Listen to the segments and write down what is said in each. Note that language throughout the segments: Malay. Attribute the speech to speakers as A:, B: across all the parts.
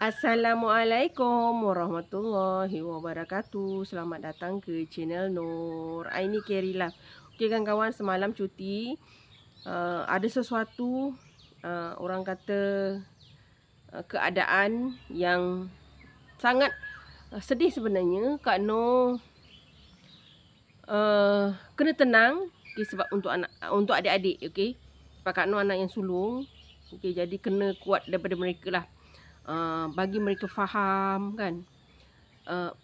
A: Assalamualaikum warahmatullahi wabarakatuh. Selamat datang ke channel Nur. Ini Carrie lah. Okey kawan-kawan, semalam cuti. Ada sesuatu, orang kata, keadaan yang sangat sedih sebenarnya. Kak Nur kena tenang, okay, sebab untuk adik-adik, okey. Sebab Kak Nur anak yang sulung. Okey, jadi kena kuat daripada mereka lah. Bagi mereka faham kan.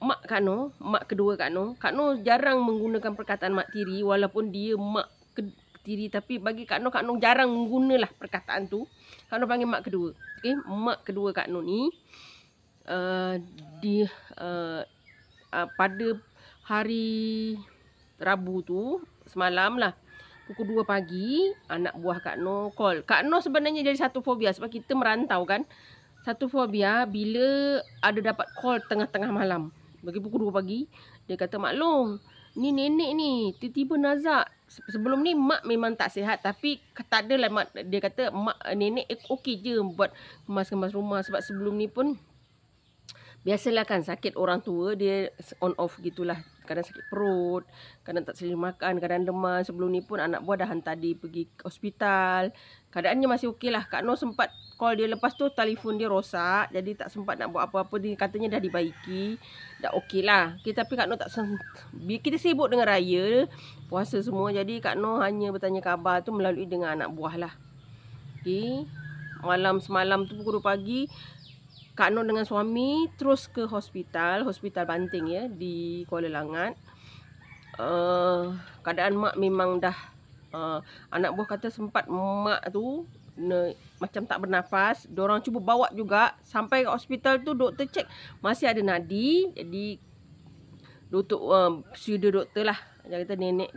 A: Mak Kak Noh, mak kedua Kak Noh jarang menggunakan perkataan mak tiri walaupun dia mak tiri, tapi bagi Kak Noh jarang menggunalah perkataan tu. Kak Noh panggil mak kedua. Okey, mak kedua Kak Noh ni dia pada hari Rabu tu semalam lah pukul 2 pagi anak buah Kak Noh call. Kak Noh sebenarnya jadi satu fobia sebab kita merantau kan. Satu fobia bila ada dapat call tengah-tengah malam. Bagi pukul 2 pagi. Dia kata, Mak Long, ni nenek ni tiba-tiba nazak. Sebelum ni mak memang tak sihat. Tapi tak adalah mak. Dia kata mak nenek okey je buat kemas-kemas rumah. Sebab sebelum ni pun biasalah kan sakit orang tua dia on off gitulah. Kadang sakit perut, kadang tak selera makan, kadang demam. Sebelum ni pun anak buah dah hantar dia pergi ke hospital. Keadaannya masih okey lah. Kak Noh sempat call dia, lepas tu telefon dia rosak. Jadi tak sempat nak buat apa-apa. Dia katanya dah dibaiki. Dah okey lah. Okay, tapi Kak Noh tak kita sibuk dengan raya, puasa semua. Jadi Kak Noh hanya bertanya khabar tu melalui dengan anak buah lah. Okay. Malam semalam tu pukul 2 pagi Kak Noh dengan suami terus ke hospital Banting ya di Kuala Langat. Keadaan mak memang dah anak buah kata sempat mak tu macam tak bernafas. Diorang cuba bawa juga sampai ke hospital tu, doktor cek masih ada nadi. Jadi pseudo doktor lah, dia kata nenek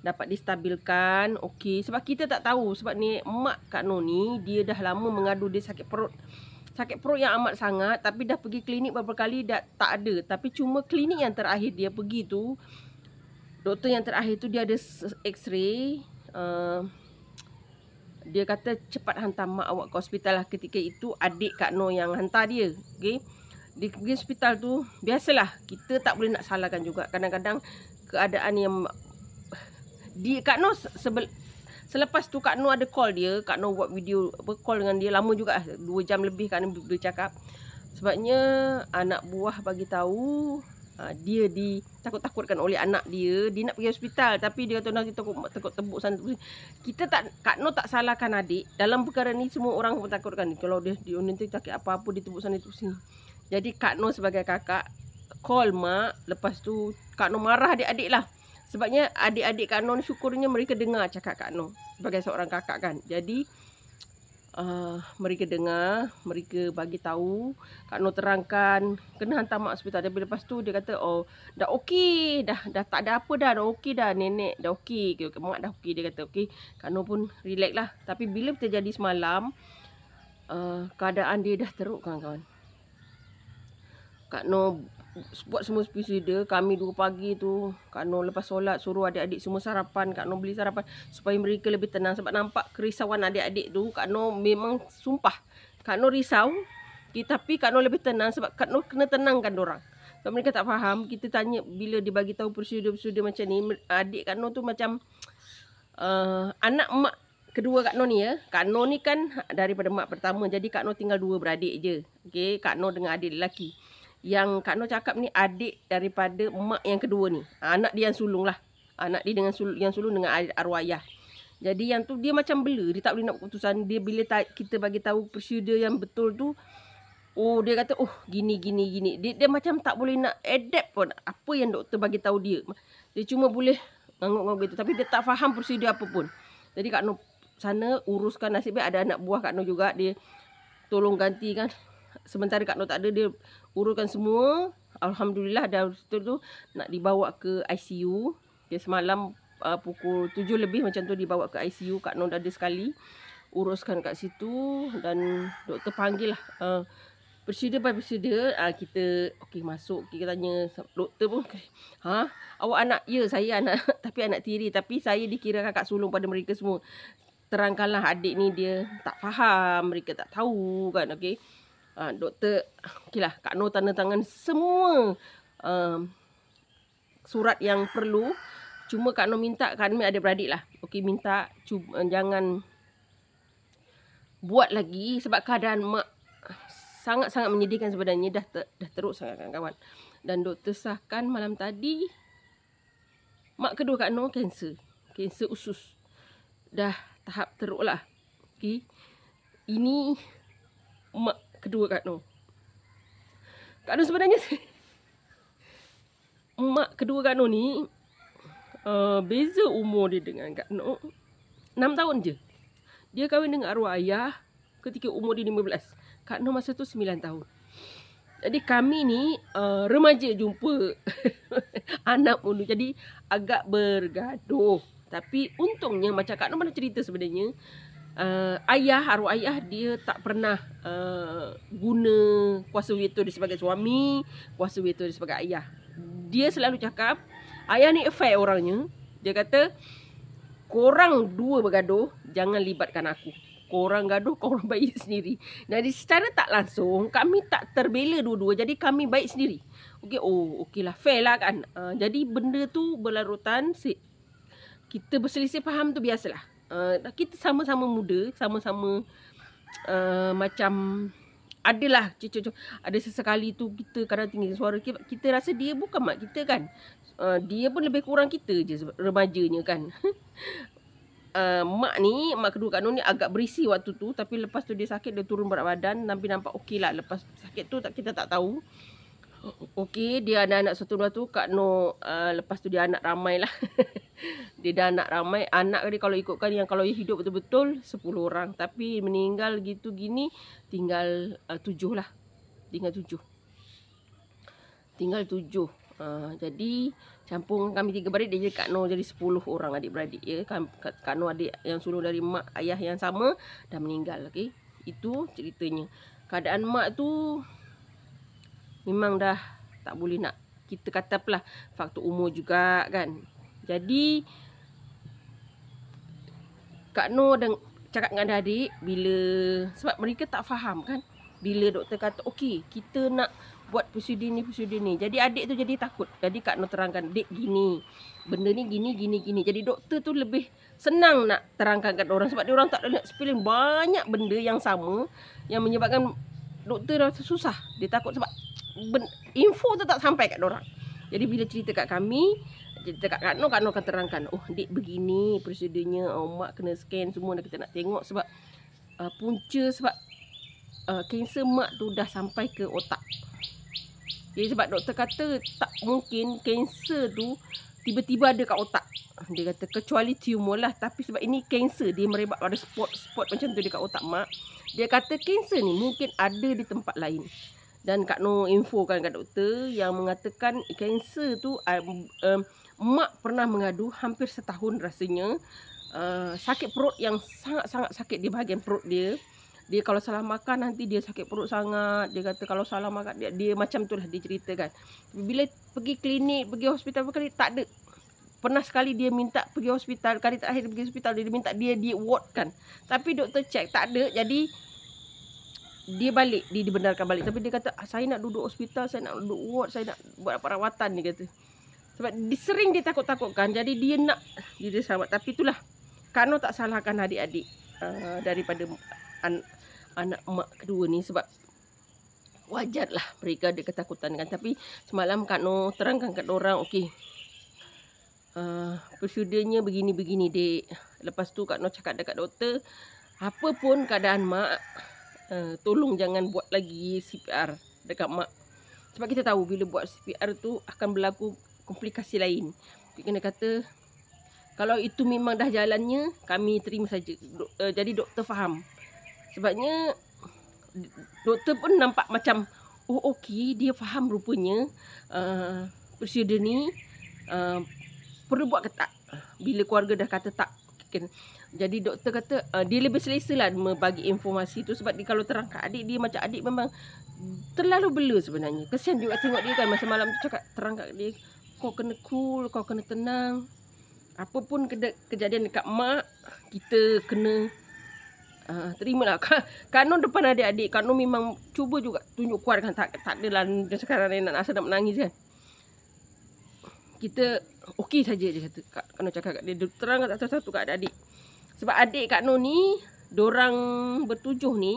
A: dapat distabilkan. Okey, sebab kita tak tahu sebab ni mak Kak Noh ni dia dah lama mengadu dia sakit perut. Sakit perut yang amat sangat, tapi dah pergi klinik beberapa kali dah tak ada. Tapi cuma klinik yang terakhir dia pergi tu, doktor yang terakhir tu dia ada x-ray. Dia kata cepat hantar mak awak ke hospital lah. Ketika itu adik Kak Noh yang hantar dia. Okay. Di pergi hospital tu, biasalah kita tak boleh nak salahkan juga. Kadang-kadang keadaan yang Kak Noh selepas tu Kak Noh ada call dia. Kak Noh buat video call dengan dia. Lama juga 2 jam lebih Kak Noh bercakap. Sebabnya anak buah bagi tahu dia ditakut-takutkan oleh anak dia. Dia nak pergi hospital tapi dia kata nanti takut tebuk sana. Kita tak, Kak Noh tak salahkan adik. Dalam perkara ni semua orang pun takutkan. Kalau dia nanti sakit apa-apa dia tebuk sana tebuk sini. Jadi Kak Noh sebagai kakak call mak. Lepas tu Kak Noh marah adik-adik lah. Sebabnya adik-adik Kak Noh syukurnya mereka dengar cakap Kak Noh sebagai seorang kakak kan. Jadi mereka dengar, mereka bagi tahu, Kak Noh terangkan kena hantar mak hospital. Tapi lepas tu dia kata oh dah okey, dah tak ada apa dah okey dah, nenek dah okey, mak dah okey. Dia kata okey. Kak Noh pun relax lah. Tapi bila terjadi semalam, keadaan dia dah teruk kawan-kawan. Kak Noh buat semua prosedur. Kami 2 pagi tu Kak Noh lepas solat suruh adik-adik semua sarapan. Kak Noh beli sarapan supaya mereka lebih tenang. Sebab nampak kerisauan adik-adik tu. Kak Noh memang sumpah Kak Noh risau. Tapi Kak Noh lebih tenang sebab Kak Noh kena tenangkan dorang. Sebab mereka tak faham. Kita tanya bila dia bagi tahu prosedur-prosedur macam ni, adik Kak Noh tu macam anak mak kedua Kak Noh ni ya. Kak Noh ni kan daripada mak pertama. Jadi Kak Noh tinggal 2 beradik je. Okay, Kak Noh dengan adik lelaki. Yang Kak Noh cakap ni adik daripada mak yang kedua ni. Anak dia yang sulung lah. Anak dia dengan yang sulung dengan arwah ayah. Jadi yang tu dia macam bela. Dia tak boleh nak keputusan. Dia bila kita bagi tahu prosedur yang betul tu, oh dia kata oh gini. Dia macam tak boleh nak adapt pun apa yang doktor bagi tahu dia. Dia cuma boleh ngangguk-ngangguk gitu. Tapi dia tak faham prosedur apa pun. Jadi Kak Noh sana uruskan, nasib baik ada anak buah Kak Noh juga. Dia tolong gantikan. Sementara Kak Noh tak ada, dia uruskan semua. Alhamdulillah dah tu nak dibawa ke ICU. Dia semalam pukul 7 lebih macam tu dibawa ke ICU. Kak Noh dah ada sekali uruskan kat situ. Dan doktor panggil lah prosedur by prosedur. Kita okey masuk. Kita tanya doktor pun, awak anak? Ya saya anak. Tapi anak tiri. Tapi saya dikira kakak sulung pada mereka semua. Terangkanlah adik ni dia tak faham. Mereka tak tahu kan. Okey. Doktor, okeylah, Kak Noh tanda tangan semua surat yang perlu. Cuma Kak Noh minta kami adik-beradik lah. Okey, minta jangan buat lagi sebab keadaan mak sangat-sangat menyedihkan sebenarnya. Dah teruk sangat kawan-kawan. Dan doktor sahkan malam tadi mak kedua Kak Noh kanser. Kanser usus. Dah tahap teruk lah. Okey. Ini mak kedua Kak Noh. Kak Noh sebenarnya mak kedua Kak Noh ni beza umur dia dengan Kak Noh 6 tahun je. Dia kahwin dengan arwah ayah ketika umur dia 15. Kak Noh masa tu 9 tahun. Jadi kami ni remaja jumpa anak muda. Jadi agak bergaduh. Tapi untungnya macam Kak Noh pernah cerita sebenarnya, arwah ayah dia tak pernah guna kuasa veto dia sebagai suami, kuasa veto dia sebagai ayah. Dia selalu cakap, ayah ni affair orangnya. Dia kata, korang dua bergaduh, jangan libatkan aku. Korang gaduh, korang baik sendiri. Jadi secara tak langsung, kami tak terbela dua-dua. Jadi kami baik sendiri. Okey, okey lah, fair lah kan. Jadi benda tu berlarutan. Kita berselisih faham tu biasalah. Kita sama-sama muda, sama-sama macam adalah ada sesekali tu kita kadang tinggi suara kita rasa dia bukan mak kita kan. Dia pun lebih kurang kita je remajanya kan. Mak kedua Kak Noh ni agak berisi waktu tu, tapi lepas tu dia sakit, dia turun berat badan, tapi nampak okey lah. Lepas sakit tu kita tak tahu. Okey, dia ada anak satu dua tu. Kak Noh lepas tu dia anak ramai lah. Dia dah anak ramai. Anak dia kalau ikutkan yang kalau hidup betul-betul 10 orang. Tapi meninggal gitu gini tinggal 7 lah. Tinggal 7. Jadi campur kami 3 beradik, dia jadi Kak Noh jadi 10 orang adik-beradik ya. Kak Noh adik yang sulung dari mak ayah yang sama dah meninggal. Okey. Itu ceritanya. Keadaan mak tu memang dah tak boleh nak kita kata apalah, faktor umur juga kan. Jadi Kak Noh dan cakap dengan adik bila sebab mereka tak faham kan. Bila doktor kata okey, kita nak buat prosedur ni. Jadi adik tu jadi takut. Jadi Kak Noh terangkan, "Dek gini. Benda ni gini. Jadi doktor tu lebih senang nak terangkan kat orang sebab dia orang tak nak spilling banyak benda yang sama yang menyebabkan doktor rasa susah. Dia takut sebab info tu tak sampai kat orang. Jadi bila cerita kat kami, cerita kat Kak Noh akan terangkan, oh dek begini prosedurnya, mak kena scan semua dan kita nak tengok sebab punca sebab kanser mak tu dah sampai ke otak. Jadi sebab doktor kata tak mungkin kanser tu tiba-tiba ada kat otak. Dia kata kecuali tumor lah, tapi sebab ini kanser, dia merebak pada spot macam tu dekat otak mak. Dia kata kanser ni mungkin ada di tempat lain. Dan Kak Noh infokan kat doktor yang mengatakan kanser tu mak pernah mengadu hampir setahun rasanya. Sakit perut yang sangat-sangat sakit di bahagian perut dia. Dia kalau salah makan nanti dia sakit perut sangat. Dia kata kalau salah makan dia macam tu lah dia ceritakan. Bila pergi klinik, pergi hospital berkali tak ada. Pernah sekali dia minta pergi hospital, kali terakhir dia pergi hospital dia minta dia wardkan. Tapi doktor check tak ada, jadi dia balik, dia dibenarkan balik. Tapi dia kata saya nak duduk hospital, saya nak duduk ward, saya nak buat perawatan, dia kata. Sebab sering dia takut-takutkan. Jadi dia nak dia selamat. Tapi itulah, Kak Noh tak salahkan adik-adik daripada anak mak kedua ni sebab wajarlah mereka ada ketakutan kan. Tapi semalam Kak Noh terangkan kat orang, okey, prosedurnya begini dek. Lepas tu Kak Noh cakap dekat doktor, apa pun keadaan mak, tolong jangan buat lagi CPR dekat mak. Sebab kita tahu bila buat CPR tu akan berlaku komplikasi lain. Kena kata kalau itu memang dah jalannya, kami terima saja. Jadi doktor faham. Sebabnya doktor pun nampak macam oh okey, dia faham rupanya prosedur ni perlu buat ke tak. Bila keluarga dah kata tak, jadi doktor kata dia lebih selesa lah membagi informasi tu. Sebab dia kalau terang kat adik, dia macam adik memang terlalu bela sebenarnya. Kesian juga tengok dia kan. Masa malam tu cakap terang kat dia, kau kena cool, kau kena tenang. Apa pun kejadian dekat mak, kita kena Terimalah. Kak Noh depan adik-adik, Kak Noh memang cuba juga tunjuk kuat kan. Tak adalah sekarang ni nak rasa nak menangis kan. Kita okey saja dia kata. Kak Noh cakap kat dia terang satu-satu kat adik-adik. Sebab adik Kak Noh ni, dorang bertujuh ni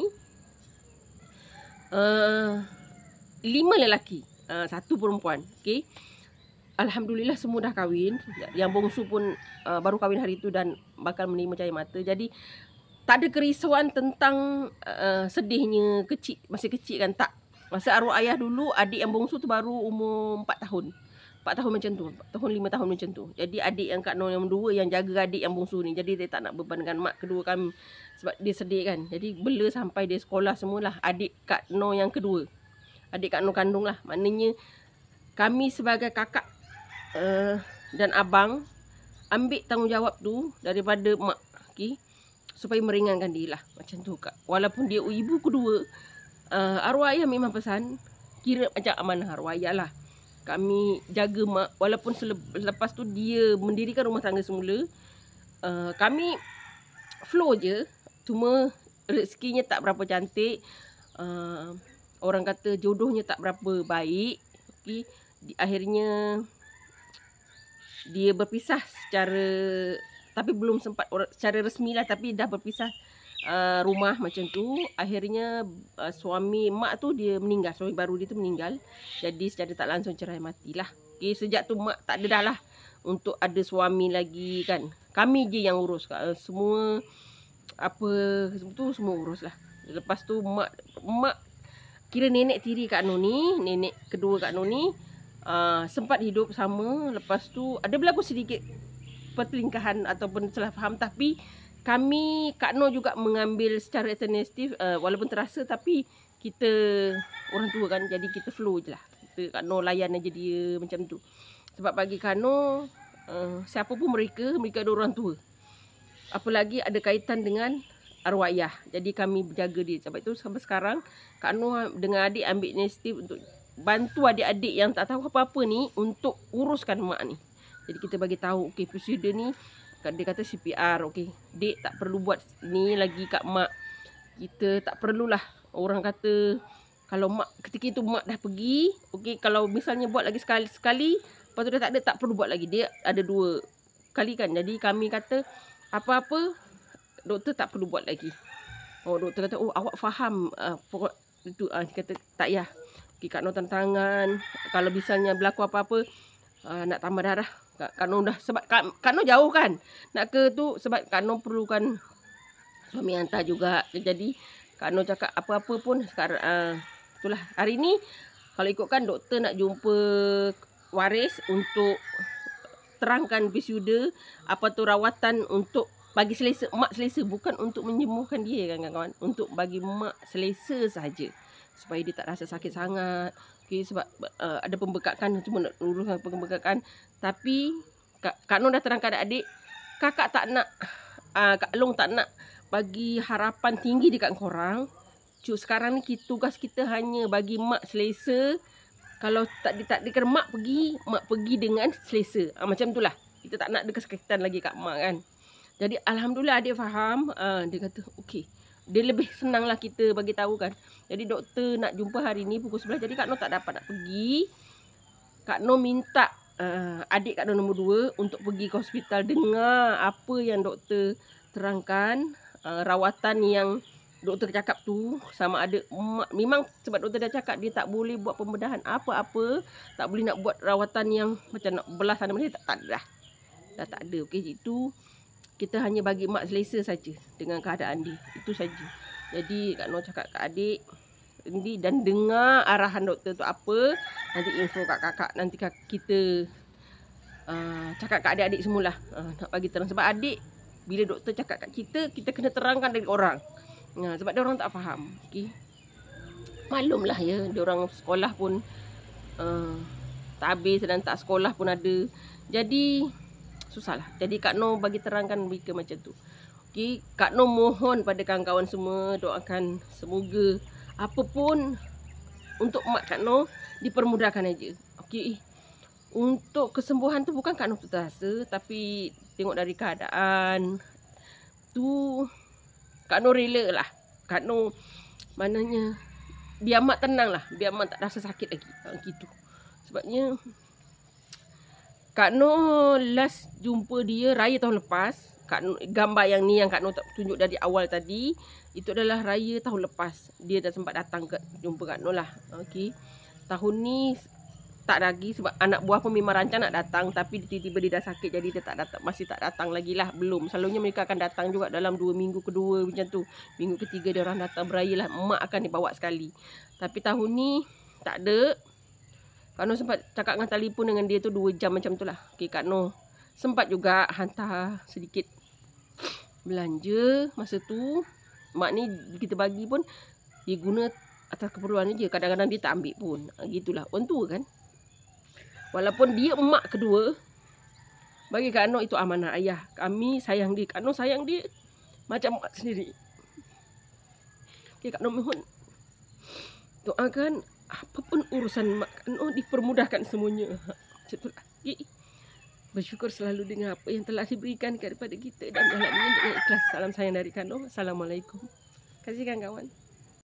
A: 5 lelaki, 1 perempuan. Okey. Alhamdulillah semua dah kahwin. Yang bongsu pun baru kahwin hari tu dan bakal menerima cahaya mata. Jadi tak ada kerisauan tentang sedihnya masih kecil kan, tak. Masa arwah ayah dulu, adik yang bongsu tu baru umur 4 tahun. 4 tahun macam tu. 4 tahun 5 tahun macam tu. Jadi adik yang Kak Noh yang dua yang jaga adik yang bongsu ni. Jadi dia tak nak beban dengan mak kedua kami sebab dia sedih kan. Jadi bela sampai dia sekolah semualah adik Kak Noh yang kedua. Adik Kak Noh kandung lah. Maknanya kami sebagai kakak dan abang ambil tanggungjawab tu daripada mak. Okey. Supaya meringankan dia lah. Macam tu Kak. Walaupun dia ibu kedua, arwah ayah memang pesan, kira macam amanah arwah ayah lah. Kami jaga mak. Walaupun selepas tu dia mendirikan rumah tangga semula, kami flow je. Cuma rezekinya tak berapa cantik. Orang kata jodohnya tak berapa baik. Okay. Akhirnya dia berpisah secara, tapi belum sempat secara resmi lah, tapi dah berpisah rumah macam tu. Akhirnya suami mak tu dia meninggal, suami baru dia tu meninggal. Jadi secara tak langsung cerai matilah. Okay, sejak tu mak tak ada dah lah untuk ada suami lagi kan. Kami je yang urus semua apa tu, semua urus lah. Lepas tu mak kira nenek tiri Kak Noh ni, nenek kedua Kak Noh ni sempat hidup sama. Lepas tu ada berlaku sedikit pertelingkahan ataupun salah faham, tapi kami Kak Noh juga mengambil secara alternatif, walaupun terasa, tapi kita orang tua kan, jadi kita flow je lah. Kak Noh layan aja dia macam tu. Sebab bagi Kak Noh, siapa pun mereka ada orang tua. Apalagi ada kaitan dengan arwah ayah. Jadi kami berjaga dia. Sebab itu sampai sekarang Kak Noh dengan adik ambil inisiatif untuk bantu adik-adik yang tak tahu apa-apa ni untuk uruskan mak ni. Jadi kita bagi tahu, okey, prosedur ni dia kata CPR, okey. Dek tak perlu buat ni lagi kat mak. Kita tak perlulah, orang kata kalau mak ketika itu mak dah pergi, okey, kalau misalnya buat lagi sekali, lepas tu dah tak ada, tak perlu buat lagi. Dia ada 2 kali kan. Jadi kami kata apa-apa doktor tak perlu buat lagi. Oh, doktor kata, oh awak faham pokok itu. Dia kata tak payah. Okey, Kak Noh tangan. Kalau misalnya berlaku apa-apa, nak tambah darah, Kak Noh dah, sebab Kak Noh jauh kan. Nak ke tu sebab Kak Noh perlukan suami hantar juga. Jadi Kak Noh cakap apa-apa pun sekarang itulah hari ni kalau ikutkan doktor nak jumpa waris untuk terangkan wisuda, apa tu rawatan untuk bagi selesa, mak selesa, bukan untuk menyembuhkan dia kan kawan-kawan, untuk bagi mak selesa saja supaya dia tak rasa sakit sangat. Okey, sebab ada pembekakan, cuma nak uruskan pembekakan. Tapi Kak Noh dah terangkan adik, kakak tak nak, Kak Long tak nak bagi harapan tinggi dekat korang. Sekarang ni tugas kita hanya bagi mak selesa. Kalau tak dikira mak pergi dengan selesa. Macam itulah. Kita tak nak ada kesakitan lagi kat mak kan. Jadi alhamdulillah adik faham. Dia kata okey. Dia lebih senang lah kita bagi tahu kan. Jadi doktor nak jumpa hari ni pukul 11. Jadi Kak Noh tak dapat nak pergi. Kak Noh minta adik Kak Noh nombor 2 untuk pergi ke hospital, dengar apa yang doktor terangkan, rawatan yang doktor cakap tu sama ada mak. Memang sebab doktor dah cakap dia tak boleh buat pembedahan apa-apa, tak boleh nak buat rawatan yang macam nak belah sana mana, tak ada dah. Dah tak ada. Okey, itu kita hanya bagi mak selesa saja dengan keadaan dia. Itu saja. Jadi Kak Noh cakap kat adik ni dan dengar arahan doktor tu apa, nanti info kat kakak, nanti kita cakap kat adik-adik semualah, nak bagi terang. Sebab adik bila doktor cakap kat kita kena terangkan dari orang. Sebab dia orang tak faham. Okay. Maklumlah ya, dia orang sekolah pun tak habis dan tak sekolah pun ada. Jadi susahlah. Jadi Kak Noh bagi terangkan mereka macam tu. Okay. Kak Noh mohon pada kawan-kawan semua, doakan semoga apapun untuk mak Kak Noh dipermudahkan aja. Okey. Untuk kesembuhan tu bukan Kak Noh terasa, tapi tengok dari keadaan tu Kak Noh rela lah. Kak Noh maknanya biar mak tenang lah, biar mak tak rasa sakit lagi. Gitu. Sebabnya Kak Noh last jumpa dia raya tahun lepas. Kak Noh, gambar yang ni yang Kak Noh tunjuk dari awal tadi, itu adalah raya tahun lepas. Dia dah sempat datang jumpa Kak Noh lah. Okey. Tahun ni tak lagi sebab anak buah pun memang rancang nak datang, tapi tiba-tiba dia dah sakit jadi dia tak datang, masih tak datang lagi lah, belum. Selalunya mereka akan datang juga dalam 2 minggu kedua macam tu. Minggu ketiga dia orang datang beraya lah, mak akan dibawa sekali. Tapi tahun ni tak ada. Kak Noh sempat cakap dengan telefon dengan dia tu 2 jam macam tu lah. Okay, Kak Noh sempat juga hantar sedikit belanja masa tu. Mak ni kita bagi pun dia guna atas keperluan je. Kadang-kadang dia tak ambil pun. Gitulah. Orang tua kan. Walaupun dia emak kedua, bagi Kak Noh itu amanah ayah. Kami sayang dia. Kak Noh sayang dia macam mak sendiri. Okay, Kak Noh mohon doakan apapun urusan mak Kak Noh dipermudahkan semuanya. Macam tu lah. Okay. Bersyukur selalu dengan apa yang telah diberikan kepada kita dan jalannya dengan ikhlas. Salam sayang dari Kak Noh. Assalamualaikum. Kasih kan kawan.